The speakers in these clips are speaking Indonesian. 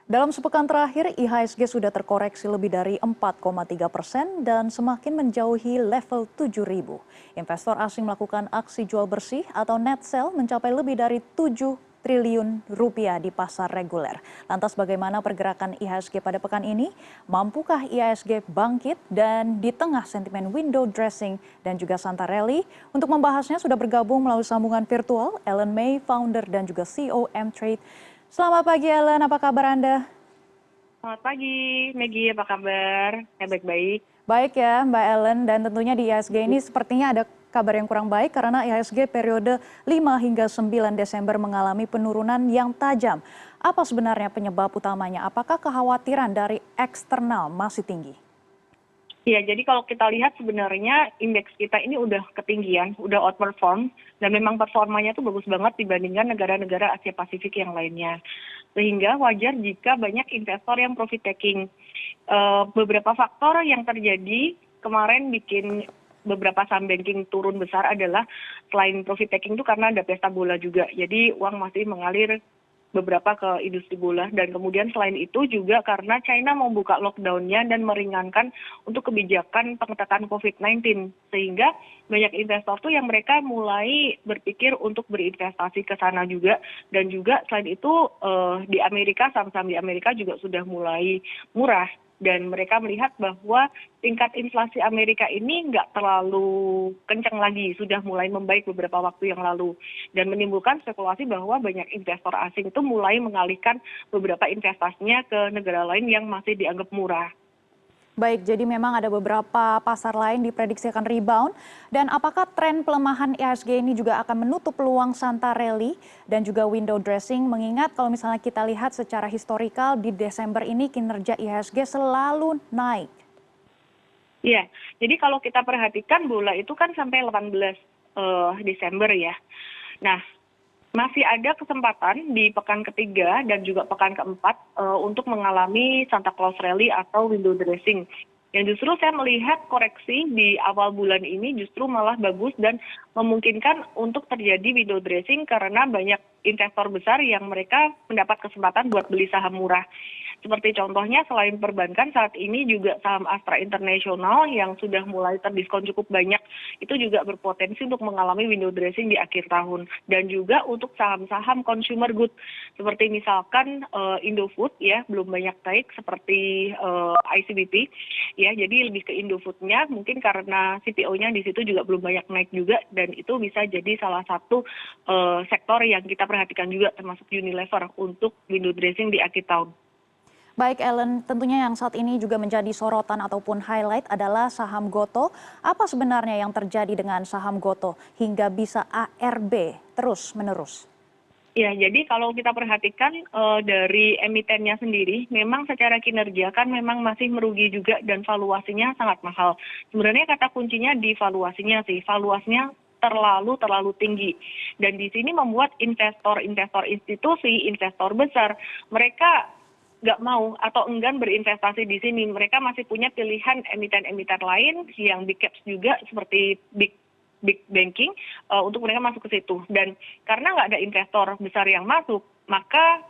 Dalam sepekan terakhir, IHSG sudah terkoreksi lebih dari 4,3% dan semakin menjauhi level 7.000. Investor asing melakukan aksi jual bersih atau net sell mencapai lebih dari 7 triliun rupiah di pasar reguler. Lantas bagaimana pergerakan IHSG pada pekan ini? Mampukah IHSG bangkit dan di tengah sentimen window dressing dan juga Santa Rally? Untuk membahasnya sudah bergabung melalui sambungan virtual Ellen May, founder dan juga CEO M-Trade. Selamat pagi Ellen, apa kabar Anda? Selamat pagi, Maggie. Apa kabar? Saya baik-baik. Baik ya Mbak Ellen, dan tentunya di IHSG ini sepertinya ada kabar yang kurang baik karena IHSG periode 5 hingga 9 Desember mengalami penurunan yang tajam. Apa sebenarnya penyebab utamanya? Apakah kekhawatiran dari eksternal masih tinggi? Ya, jadi kalau kita lihat sebenarnya indeks kita ini udah ketinggian, udah outperform, dan memang performanya tuh bagus banget dibandingkan negara-negara Asia Pasifik yang lainnya. Sehingga wajar jika banyak investor yang profit taking. Beberapa faktor yang terjadi kemarin bikin beberapa saham banking turun besar adalah selain profit taking itu karena ada pesta bola juga. Jadi uang masih mengalir beberapa ke industri bola, dan kemudian selain itu juga karena China mau buka lockdown-nya dan meringankan untuk kebijakan pengetatan COVID-19, sehingga banyak investor tuh yang mereka mulai berpikir untuk berinvestasi ke sana juga. Dan juga selain itu di Amerika, saham-saham di Amerika juga sudah mulai murah, dan mereka melihat bahwa tingkat inflasi Amerika ini nggak terlalu kencang lagi, sudah mulai membaik beberapa waktu yang lalu, dan menimbulkan spekulasi bahwa banyak investor asing itu mulai mengalihkan beberapa investasinya ke negara lain yang masih dianggap murah. Baik, jadi memang ada beberapa pasar lain diprediksi akan rebound. Dan apakah tren pelemahan IHSG ini juga akan menutup peluang Santa Rally dan juga window dressing? Mengingat kalau misalnya kita lihat secara historikal di Desember ini kinerja IHSG selalu naik. Ya, jadi kalau kita perhatikan bola itu kan sampai 18 Desember ya. Nah, masih ada kesempatan di pekan ketiga dan juga pekan keempat untuk mengalami Santa Claus Rally atau window dressing. Yang justru saya melihat koreksi di awal bulan ini justru malah bagus dan memungkinkan untuk terjadi window dressing karena banyak investor besar yang mereka mendapat kesempatan buat beli saham murah. Seperti contohnya selain perbankan saat ini juga saham Astra International yang sudah mulai terdiskon cukup banyak itu juga berpotensi untuk mengalami window dressing di akhir tahun. Dan juga untuk saham-saham consumer good seperti misalkan Indofood ya belum banyak naik seperti ICBP ya, jadi lebih ke Indofood-nya mungkin karena CPO-nya di situ juga belum banyak naik juga, dan itu bisa jadi salah satu sektor yang kita perhatikan juga termasuk Unilever untuk window dressing di akhir tahun. Baik Ellen, tentunya yang saat ini juga menjadi sorotan ataupun highlight adalah saham Gotoh. Apa sebenarnya yang terjadi dengan saham Gotoh hingga bisa ARB terus-menerus? Ya, jadi kalau kita perhatikan dari emitennya sendiri, memang secara kinerja kan memang masih merugi juga dan valuasinya sangat mahal. Sebenarnya kata kuncinya di valuasinya sih, valuasinya terlalu tinggi. Dan di sini membuat investor institusi, investor besar, mereka nggak mau atau enggan berinvestasi di sini. Mereka masih punya pilihan emiten-emiten lain yang big caps juga seperti big banking untuk mereka masuk ke situ. Dan karena nggak ada investor besar yang masuk, maka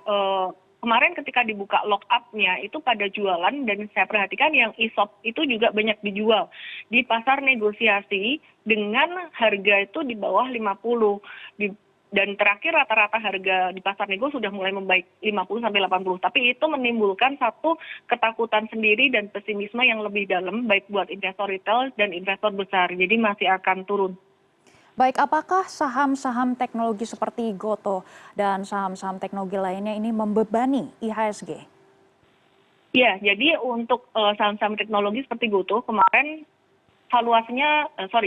kemarin ketika dibuka lock up-nya itu pada jualan, dan saya perhatikan yang ESOP itu juga banyak dijual di pasar negosiasi dengan harga itu di bawah 50. Dan terakhir rata-rata harga di pasar nego sudah mulai membaik 50 sampai 80. Tapi itu menimbulkan satu ketakutan sendiri dan pesimisme yang lebih dalam baik buat investor retail dan investor besar. Jadi masih akan turun. Baik, apakah saham-saham teknologi seperti Gotoh dan saham-saham teknologi lainnya ini membebani IHSG? Ya, jadi untuk saham-saham teknologi seperti Gotoh kemarin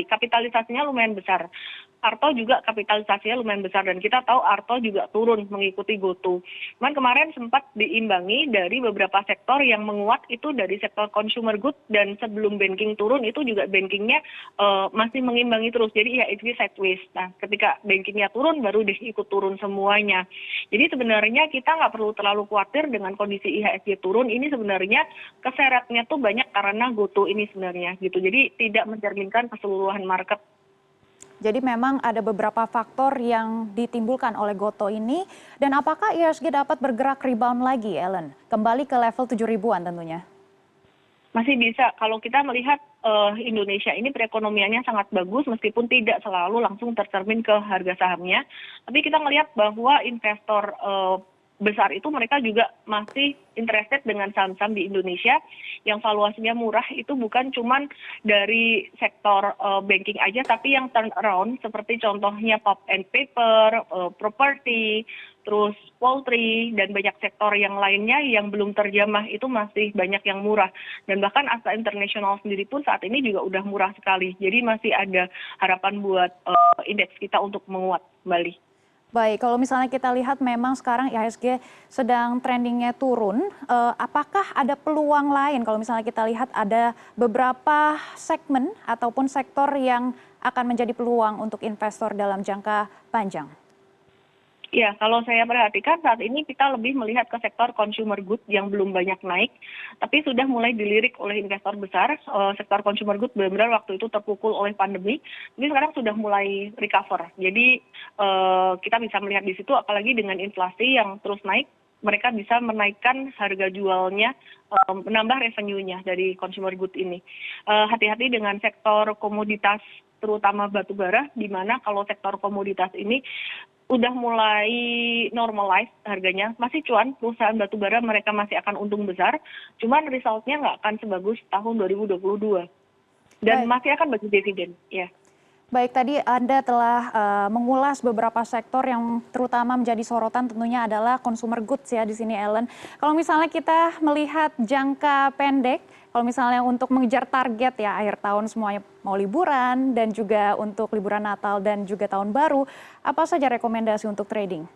kapitalisasinya lumayan besar. Arto juga kapitalisasinya lumayan besar, dan kita tahu Arto juga turun mengikuti Gotoh. Cuman kemarin sempat diimbangi dari beberapa sektor yang menguat itu dari sektor consumer good, dan sebelum banking turun itu juga bankingnya masih mengimbangi terus. Jadi IHSG sideways. Nah, ketika bankingnya turun baru ikut turun semuanya. Jadi sebenarnya kita nggak perlu terlalu khawatir dengan kondisi IHSG turun. Ini sebenarnya keseretnya tuh banyak karena Gotoh ini sebenarnya gitu. Jadi tidak mencerminkan keseluruhan market. Jadi memang ada beberapa faktor yang ditimbulkan oleh Gotoh ini. Dan apakah IHSG dapat bergerak rebound lagi, Ellen? Kembali ke level 7 ribuan tentunya. Masih bisa, kalau kita melihat Indonesia ini perekonomiannya sangat bagus meskipun tidak selalu langsung tercermin ke harga sahamnya. Tapi kita melihat bahwa investor besar itu mereka juga masih interested dengan saham-saham di Indonesia yang valuasinya murah itu bukan cuman dari sektor banking aja tapi yang turnaround seperti contohnya pulp and paper, property, terus poultry dan banyak sektor yang lainnya yang belum terjamah itu masih banyak yang murah dan bahkan Astra International sendiri pun saat ini juga udah murah sekali jadi masih ada harapan buat indeks kita untuk menguat kembali. Baik, kalau misalnya kita lihat memang sekarang IHSG sedang trendingnya turun, apakah ada peluang lain kalau misalnya kita lihat ada beberapa segmen ataupun sektor yang akan menjadi peluang untuk investor dalam jangka panjang? Ya, kalau saya perhatikan saat ini kita lebih melihat ke sektor consumer good yang belum banyak naik, tapi sudah mulai dilirik oleh investor besar. Sektor consumer good benar-benar waktu itu terpukul oleh pandemi, tapi sekarang sudah mulai recover. Jadi kita bisa melihat di situ, apalagi dengan inflasi yang terus naik, mereka bisa menaikkan harga jualnya, menambah revenue-nya dari consumer good ini. Hati-hati dengan sektor komoditas, terutama batu bara, di mana kalau sektor komoditas ini udah mulai normalize harganya, masih cuan perusahaan batubara mereka masih akan untung besar, cuman resultnya nggak akan sebagus tahun 2022 dan Baik. masih akan bagi dividen, ya. Baik, tadi Anda telah mengulas beberapa sektor yang terutama menjadi sorotan tentunya adalah consumer goods ya di sini, Ellen. Kalau misalnya kita melihat jangka pendek, kalau misalnya untuk mengejar target ya akhir tahun semuanya mau liburan dan juga untuk liburan Natal dan juga tahun baru, apa saja rekomendasi untuk trading?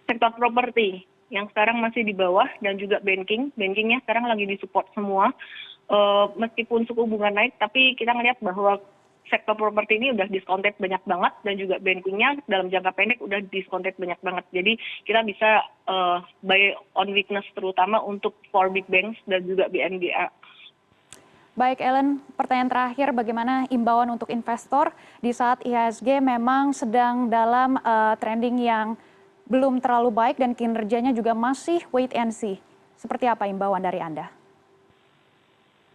Sektor properti yang sekarang masih di bawah dan juga bankingnya sekarang lagi disupport semua. Meskipun suku bunga naik, tapi kita ngelihat bahwa sektor properti ini udah discounted banyak banget dan juga bankingnya dalam jangka pendek udah discounted banyak banget. Jadi kita bisa buy on weakness terutama untuk four big banks dan juga BNBA. Baik Ellen, pertanyaan terakhir bagaimana imbauan untuk investor di saat IHSG memang sedang dalam trending yang belum terlalu baik dan kinerjanya juga masih wait and see. Seperti apa imbauan dari Anda?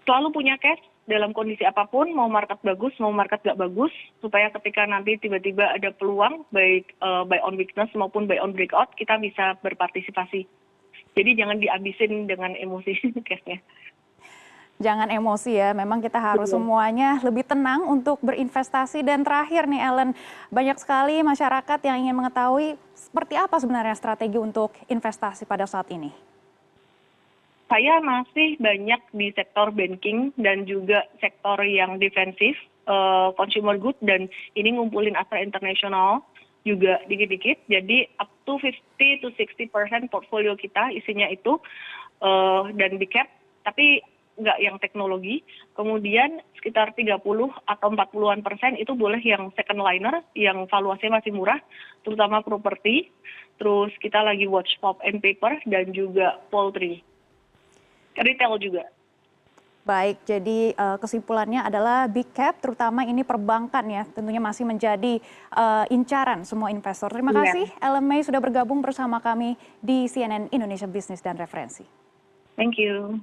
Selalu punya cash dalam kondisi apapun, mau market bagus, mau market gak bagus, supaya ketika nanti tiba-tiba ada peluang, baik buy on weakness maupun buy on breakout, kita bisa berpartisipasi. Jadi jangan dihabisin dengan emosi cashnya. Jangan emosi ya, memang kita harus semuanya lebih tenang untuk berinvestasi. Dan terakhir nih Ellen, banyak sekali masyarakat yang ingin mengetahui seperti apa sebenarnya strategi untuk investasi pada saat ini. Saya masih banyak di sektor banking dan juga sektor yang defensif, consumer good, dan ini ngumpulin Astra International juga dikit-dikit. Jadi up to 50-60% portfolio kita isinya itu dan big cap, tapi nggak yang teknologi. Kemudian sekitar 30 atau 40% itu boleh yang second liner, yang valuasinya masih murah, terutama properti. Terus kita lagi watch pulp and paper dan juga poultry. Retail juga. Baik, jadi kesimpulannya adalah big cap, terutama ini perbankan ya, tentunya masih menjadi incaran semua investor. Terima kasih Ellen May sudah bergabung bersama kami di CNN Indonesia Business dan Referensi. Thank you.